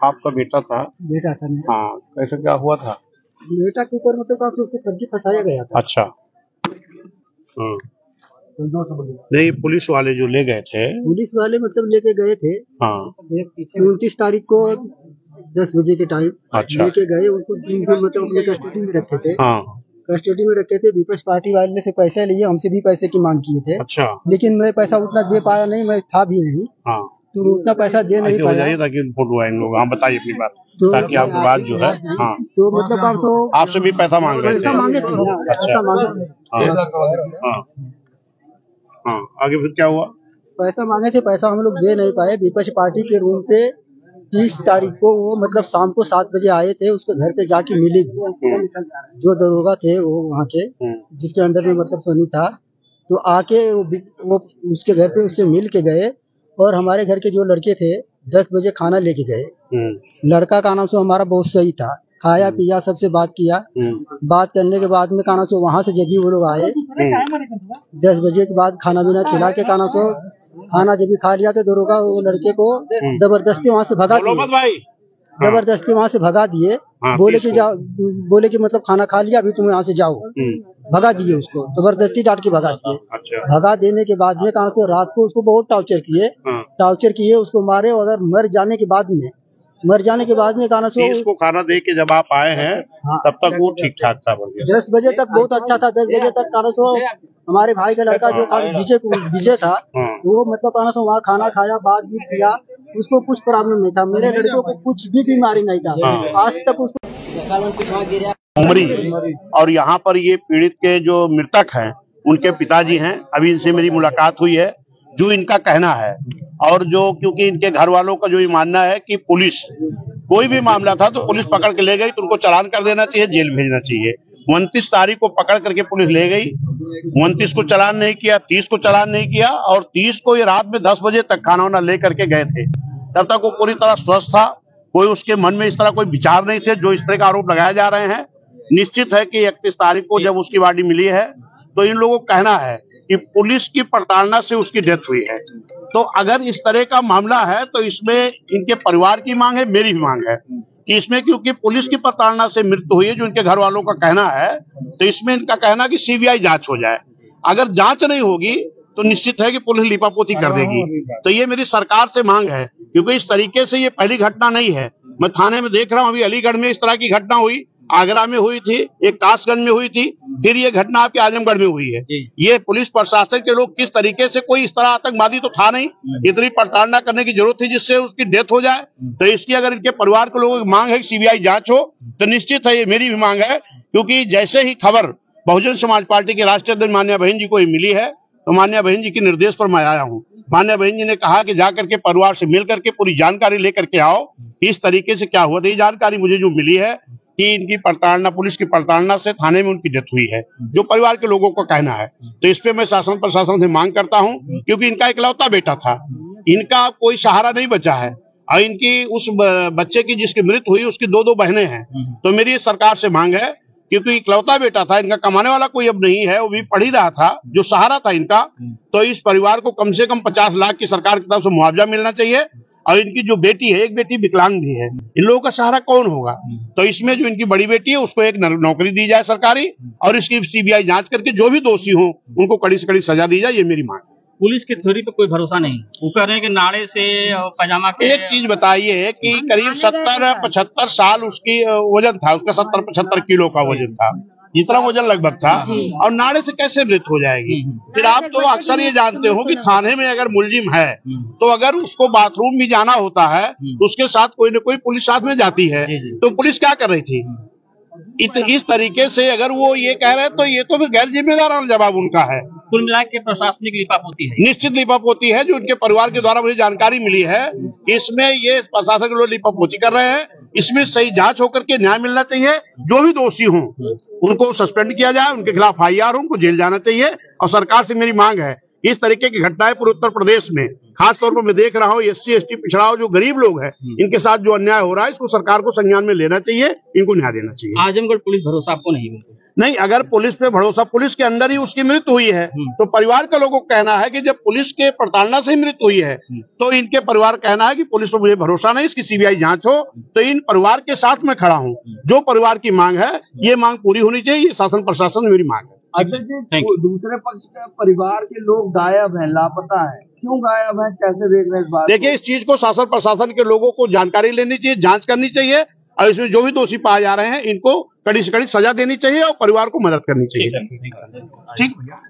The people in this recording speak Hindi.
आपका बेटा था? बेटा था मेरा। हाँ, कैसे क्या हुआ था? बेटा के ऊपर मतलब काफी उसको फर्जी फंसाया गया था। अच्छा। नहीं, पुलिस वाले जो ले गए थे, पुलिस वाले मतलब लेके गए थे। हाँ 29 तारीख को 10 बजे के टाइम अच्छा। लेके गए उनको मतलब अपने कस्टडी में रखे थे। हाँ कस्टडी में रखे थे। विपक्ष पार्टी वाले से पैसे लिए, हमसे भी पैसे की मांग किए थे। अच्छा। लेकिन मैं पैसा उतना दे पाया नहीं, मैं था भी नहीं। हाँ, तो उतना पैसा दे नहीं हो पाया। जाइए ताकि फोटो आएंगे लोग। हाँ, बताइए अपनी बात, तो ताकि आपकी बात जो है। हाँ, तो मतलब 500 आपसे भी पैसा मांग रहे थे? पैसा मांगे थे। अच्छा। पैसा मांगे थे। हाँ हाँ हाँ, आगे फिर क्या हुआ? पैसा मांगे थे, पैसा हम लोग दे नहीं पाए। विपक्ष पार्टी के रूम पे 30 तारीख को वो मतलब शाम को 7 बजे आए थे। उसके घर पे जाके मिले जो दरोगा थे वो वहाँ के, जिसके अंदर में मतलब सोनी था। तो आके वो उसके घर पे उससे मिल के गए और हमारे घर के जो लड़के थे 10 बजे खाना लेके गए। लड़का का नाम से हमारा बहुत सही था, खाया पिया सबसे बात किया। बात करने के बाद में काना से वहाँ से जब भी वो लोग आए 10 बजे के बाद खाना पीना खिला के काना से खाना जब भी खा लिया तो दरोगा वो लड़के को जबरदस्ती वहाँ से भगा दिए। जबरदस्ती वहाँ से भगा दिए। बोले कि जाओ, बोले कि मतलब खाना खा लिया अभी तुम यहाँ से जाओ। भगा दिए उसको, जबरदस्ती डांट के भगा दिए। अच्छा। भगा देने के बाद में कहा से रात को उसको बहुत टॉर्चर किए उसको मारे। अगर मर जाने के बाद में कहा से इसको खाना दे के जब आप आए हैं तब तक वो ठीक ठाक था? 10 बजे तक बहुत अच्छा था। 10 बजे तक कहा से हमारे भाई का लड़का जो विजय था वो मतलब कहा से वहाँ खाना खाया, बात भी किया, उसको कुछ प्रॉब्लम नहीं था। मेरे लड़कों को कुछ भी बीमारी नहीं था आज तक उसको। उमरी। और यहाँ पर ये पीड़ित के जो मृतक हैं उनके पिताजी हैं। अभी इनसे मेरी मुलाकात हुई है। जो इनका कहना है और जो, क्योंकि इनके घर वालों का जो ये मानना है कि पुलिस कोई भी मामला था तो पुलिस पकड़ के ले गई तो उनको चालान कर देना चाहिए, जेल भेजना चाहिए। 29 तारीख को पकड़ करके पुलिस ले गई, 29 को चालान नहीं किया, 30 को चालान नहीं किया और 30 को ये रात में 10 बजे तक खाना वाना ले करके गए थे। तब तक वो पूरी तरह स्वस्थ था, कोई उसके मन में इस तरह कोई विचार नहीं थे जो इस तरह का आरोप लगाए जा रहे हैं। निश्चित है कि 31 तारीख को जब उसकी बॉडी मिली है तो इन लोगों का कहना है कि पुलिस की प्रताड़ना से उसकी डेथ हुई है। तो अगर इस तरह का मामला है तो इसमें इनके परिवार की मांग है, मेरी भी मांग है कि इसमें, क्योंकि पुलिस की प्रताड़ना से मृत्यु हुई है जो इनके घर वालों का कहना है, तो इसमें इनका कहना कि सीबीआई जांच हो जाए। अगर जांच नहीं होगी तो निश्चित है कि पुलिस लिपापोती कर देगी। तो ये मेरी सरकार से मांग है, क्योंकि इस तरीके से ये पहली घटना नहीं है। मैं थाने में देख रहा हूँ, अभी अलीगढ़ में इस तरह की घटना हुई, आगरा में हुई थी, एक कासगंज में हुई थी, फिर ये घटना आपके आजमगढ़ में हुई है। ये पुलिस प्रशासन के लोग किस तरीके से, कोई इस तरह आतंकवादी तो था नहीं, इतनी प्रताड़ना करने की जरूरत थी जिससे उसकी डेथ हो जाए। तो इसकी अगर इनके परिवार के लोगों की मांग है कि सीबीआई जांच हो तो निश्चित है ये मेरी भी मांग है। क्योंकि जैसे ही खबर बहुजन समाज पार्टी के राष्ट्रीय अध्यक्ष मान्या बहन जी को मिली है तो मान्या बहन जी के निर्देश पर मैं आया हूँ। मान्या बहन जी ने कहा कि जाकर के परिवार से मिल करके पूरी जानकारी लेकर के आओ कि इस तरीके से क्या हुआ था। ये जानकारी मुझे जो मिली है कि इनकी प्रताड़ना, पुलिस की प्रताड़ना से थाने में उनकी डेथ हुई है, जो परिवार के लोगों का कहना है। तो इस पे मैं शासन प्रशासन से मांग करता हूं, क्योंकि इनका इकलौता बेटा था, इनका कोई सहारा नहीं बचा है और इनकी उस बच्चे की जिसकी मृत्यु हुई उसकी 2 बहनें हैं। तो मेरी सरकार से मांग है, क्योंकि इकलौता बेटा था, इनका कमाने वाला कोई अब नहीं है, वो भी पढ़ ही रहा था, जो सहारा था इनका, तो इस परिवार को कम से कम 50 लाख की सरकार की तरफ से मुआवजा मिलना चाहिए। और इनकी जो बेटी है, एक बेटी विकलांग भी है, इन लोगों का सहारा कौन होगा? तो इसमें जो इनकी बड़ी बेटी है उसको एक नौकरी दी जाए सरकारी, और इसकी सीबीआई जांच करके जो भी दोषी हो उनको कड़ी से कड़ी सजा दी जाए, ये मेरी मांग है। पुलिस की थ्योरी पे कोई भरोसा नहीं, वो कह रहे हैं कि नाड़े से पैजामा के। एक चीज बताइए कि करीब 70-75 साल उसकी वजन था, उसका 70-75 किलो का वजन था, जितना वजन लगभग था, और नाड़े से कैसे मृत्यु हो जाएगी? फिर आप तो अक्सर ये जानते हो कि थाने में अगर मुलजिम है तो अगर उसको बाथरूम भी जाना होता है तो उसके साथ कोई न कोई पुलिस साथ में जाती है। तो पुलिस क्या कर रही थी? इस तरीके से अगर वो ये कह रहे हैं तो ये तो फिर गैर जिम्मेदाराना जवाब उनका है। कुल मिला के प्रशासनिक लिपापोती है, निश्चित लिपापोती है। जो उनके परिवार के द्वारा मुझे जानकारी मिली है, इसमें ये प्रशासन के लोग लिपापोती कर रहे हैं। इसमें सही जांच होकर के न्याय मिलना चाहिए। जो भी दोषी हों उनको सस्पेंड किया जाए, उनके खिलाफ FIR हो, उनको जेल जाना चाहिए। और सरकार से मेरी मांग है, इस तरीके की घटनाएं पूरे उत्तर प्रदेश में, खासतौर पर मैं देख रहा हूँ SC ST पिछड़ा जो गरीब लोग हैं, इनके साथ जो अन्याय हो रहा है, इसको सरकार को संज्ञान में लेना चाहिए, इनको न्याय देना चाहिए। आजमगढ़ पुलिस भरोसा आपको नहीं मिलता? नहीं, अगर पुलिस पे भरोसा, पुलिस के अंदर ही उसकी मृत्यु हुई है, तो परिवार के लोगों को कहना है कि जब पुलिस के प्रताड़ना से ही मृत्यु हुई है, तो इनके परिवार कहना है कि पुलिस पर मुझे भरोसा नहीं, इसकी सीबीआई जांच हो। तो इन परिवार के साथ में खड़ा हूं। जो परिवार की मांग है, ये मांग पूरी होनी चाहिए। ये शासन प्रशासन में मेरी मांग है। अजय जी, दूसरे पक्ष के परिवार के लोग गायब हैं, लापता हैं, क्यों गायब हैं, कैसे देख रहे हैं इस बात? देखिए, इस चीज को शासन प्रशासन के लोगों को जानकारी लेनी चाहिए, जांच करनी चाहिए, और इसमें जो भी दोषी पाए जा रहे हैं, इनको कड़ी से कड़ी सजा देनी चाहिए और परिवार को मदद करनी चाहिए। ठीक भैया।